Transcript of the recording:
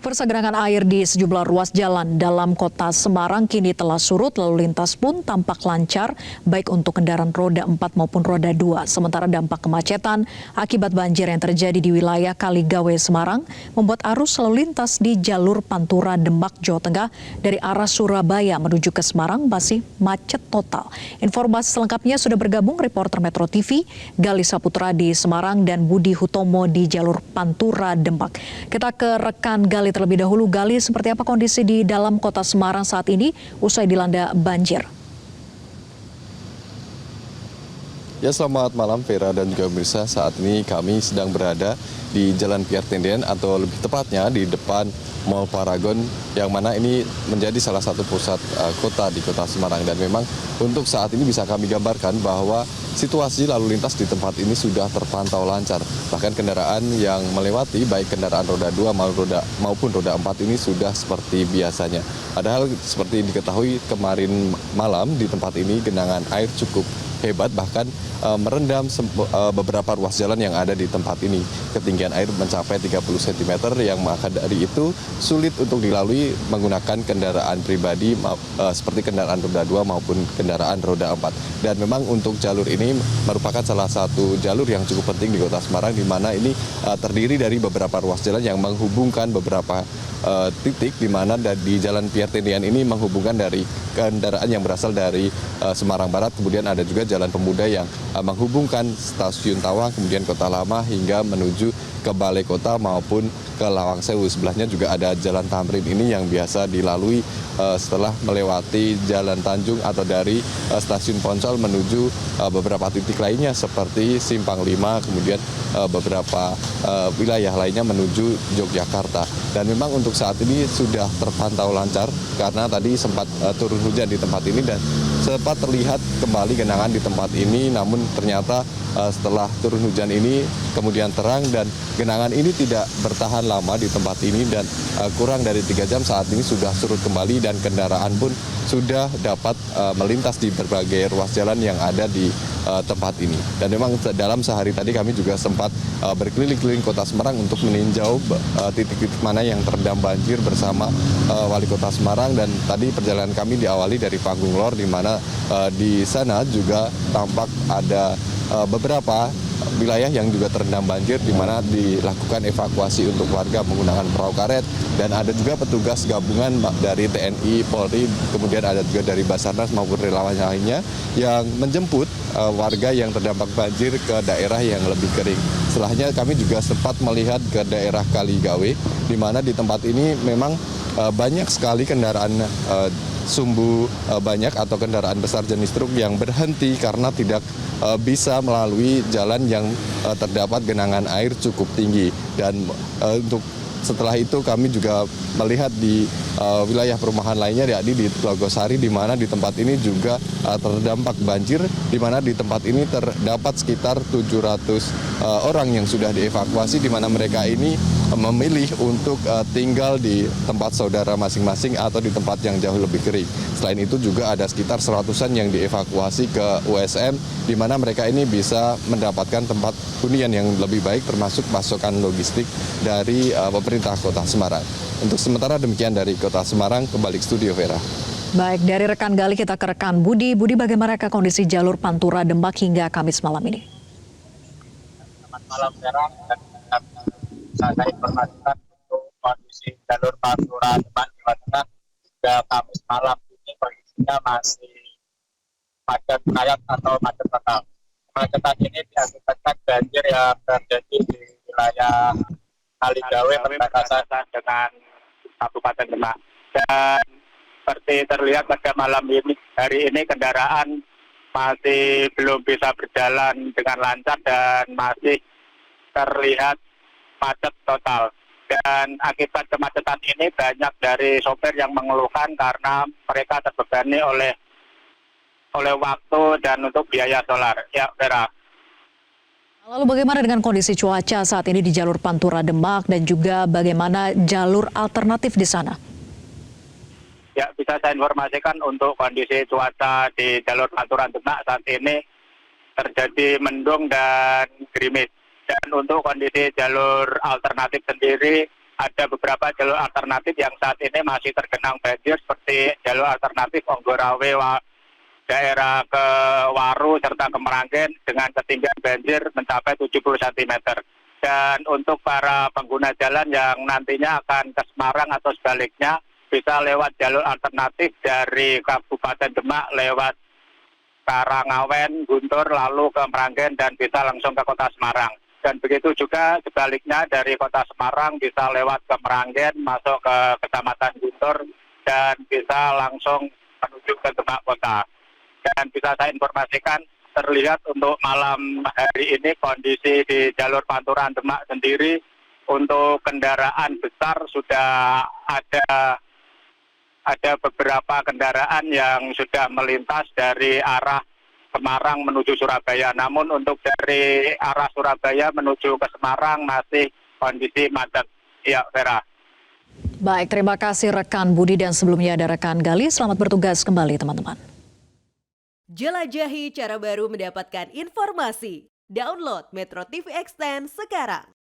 Persegerangan air di sejumlah ruas jalan dalam kota Semarang kini telah surut, lalu lintas pun tampak lancar baik untuk kendaraan roda 4 maupun roda 2. Sementara dampak kemacetan akibat banjir yang terjadi di wilayah Kaligawe Semarang membuat arus lalu lintas di jalur Pantura Demak Jawa Tengah dari arah Surabaya menuju ke Semarang masih macet total. Informasi selengkapnya sudah bergabung reporter Metro TV Gali Saputra di Semarang dan Budi Hutomo di jalur Pantura Demak. Kita ke rekan Gali terlebih dahulu. Gali, seperti apa kondisi di dalam kota Semarang saat ini usai dilanda banjir? Ya, selamat malam Vera dan juga pemirsa. Saat ini kami sedang berada di Jalan Pierre Tendian atau lebih tepatnya di depan Mall Paragon, yang mana ini menjadi salah satu pusat kota di kota Semarang. Dan memang untuk saat ini bisa kami gambarkan bahwa situasi lalu lintas di tempat ini sudah terpantau lancar. Bahkan kendaraan yang melewati baik kendaraan roda 2 maupun roda 4 ini sudah seperti biasanya. Padahal seperti diketahui kemarin malam di tempat ini genangan air cukup hebat, bahkan merendam beberapa ruas jalan yang ada di tempat ini. Ketinggian air mencapai 30 cm yang maka dari itu sulit untuk dilalui menggunakan kendaraan pribadi seperti kendaraan roda 2 maupun kendaraan roda 4. Dan memang untuk jalur ini merupakan salah satu jalur yang cukup penting di kota Semarang, di mana ini terdiri dari beberapa ruas jalan yang menghubungkan beberapa titik, di mana di Jalan Pierre Tendian ini menghubungkan dari kendaraan yang berasal dari Semarang Barat, kemudian ada juga Jalan Pemuda yang menghubungkan Stasiun Tawang, kemudian Kota Lama hingga menuju ke Balai Kota maupun ke Lawang Sewu. Sebelahnya juga ada Jalan Tamrin ini yang biasa dilalui setelah melewati Jalan Tanjung atau dari Stasiun Poncol menuju beberapa titik lainnya seperti Simpang 5, kemudian beberapa wilayah lainnya menuju Yogyakarta. Dan memang untuk saat ini sudah terpantau lancar karena tadi sempat turun hujan di tempat ini dan sempat terlihat kembali genangan di tempat ini. Namun ternyata setelah turun hujan ini kemudian terang dan genangan ini tidak bertahan lama di tempat ini, dan kurang dari 3 jam saat ini sudah surut kembali dan kendaraan pun sudah dapat melintas di berbagai ruas jalan yang ada di tempat ini. Dan memang dalam sehari tadi kami juga sempat berkeliling-keliling kota Semarang untuk meninjau titik-titik mana yang terendam banjir bersama Wali Kota Semarang. Dan tadi perjalanan kami diawali dari Panggung Lor, di mana di sana juga tampak ada beberapa wilayah yang juga terendam banjir, di mana dilakukan evakuasi untuk warga menggunakan perahu karet, dan ada juga petugas gabungan dari TNI, Polri, kemudian ada juga dari Basarnas maupun relawan lainnya yang menjemput warga yang terdampak banjir ke daerah yang lebih kering. Setelahnya kami juga sempat melihat ke daerah Kaligawe, di mana di tempat ini memang banyak sekali kendaraan sumbu banyak atau kendaraan besar jenis truk yang berhenti karena tidak bisa melalui jalan yang terdapat genangan air cukup tinggi. Dan untuk setelah itu kami juga melihat di wilayah perumahan lainnya, yakni di Logosari, di mana di tempat ini juga terdampak banjir, di mana di tempat ini terdapat sekitar 700 orang yang sudah dievakuasi, di mana mereka ini memilih untuk tinggal di tempat saudara masing-masing atau di tempat yang jauh lebih kering. Selain itu juga ada sekitar 100-an yang dievakuasi ke USM, di mana mereka ini bisa mendapatkan tempat hunian yang lebih baik, termasuk pasokan logistik dari pemerintah Kota Semarang. Untuk sementara demikian dari Kota Semarang, kembali ke studio Vera. Baik, dari rekan Gali kita ke rekan Budi. Budi, bagaimana kondisi jalur Pantura Demak hingga Kamis malam ini? Selamat malam Vera, dan saya informasikan untuk kondisi jalur Pantura Demak Jawa Tengah hingga Kamis malam ini kondisinya masih padat rayap atau macet total. Kemacetan ini diakibatkan banjir yang terjadi di wilayah Kaligawe perbatasan dengan Kabupaten Demak. Dan seperti terlihat pada malam ini, hari ini kendaraan masih belum bisa berjalan dengan lancar dan masih terlihat macet total. Dan akibat kemacetan ini banyak dari sopir yang mengeluhkan karena mereka terbebani oleh waktu dan untuk biaya solar. Ya, Vera. Lalu bagaimana dengan kondisi cuaca saat ini di jalur Pantura Demak dan juga bagaimana jalur alternatif di sana? Ya, bisa saya informasikan untuk kondisi cuaca di jalur Pantura Demak saat ini terjadi mendung dan gerimis. Dan untuk kondisi jalur alternatif sendiri ada beberapa jalur alternatif yang saat ini masih tergenang banjir seperti jalur alternatif Onggorawe, daerah ke Waru serta ke Meranggen dengan ketinggian banjir mencapai 70 cm. Dan untuk para pengguna jalan yang nantinya akan ke Semarang atau sebaliknya bisa lewat jalur alternatif dari Kabupaten Demak lewat Karangawen, Guntur, lalu ke Meranggen dan bisa langsung ke Kota Semarang. Dan begitu juga sebaliknya dari Kota Semarang bisa lewat ke Meranggen, masuk ke Kecamatan Guntur dan bisa langsung menuju ke Demak Kota. Dan bisa saya informasikan terlihat untuk malam hari ini kondisi di jalur Panturan Demak sendiri untuk kendaraan besar sudah ada beberapa kendaraan yang sudah melintas dari arah Semarang menuju Surabaya. Namun untuk dari arah Surabaya menuju ke Semarang masih kondisi macet. Ya, Vera. Baik, terima kasih rekan Budi dan sebelumnya ada rekan Gali. Selamat bertugas kembali teman-teman. Jelajahi cara baru mendapatkan informasi. Download Metro TV Extend sekarang.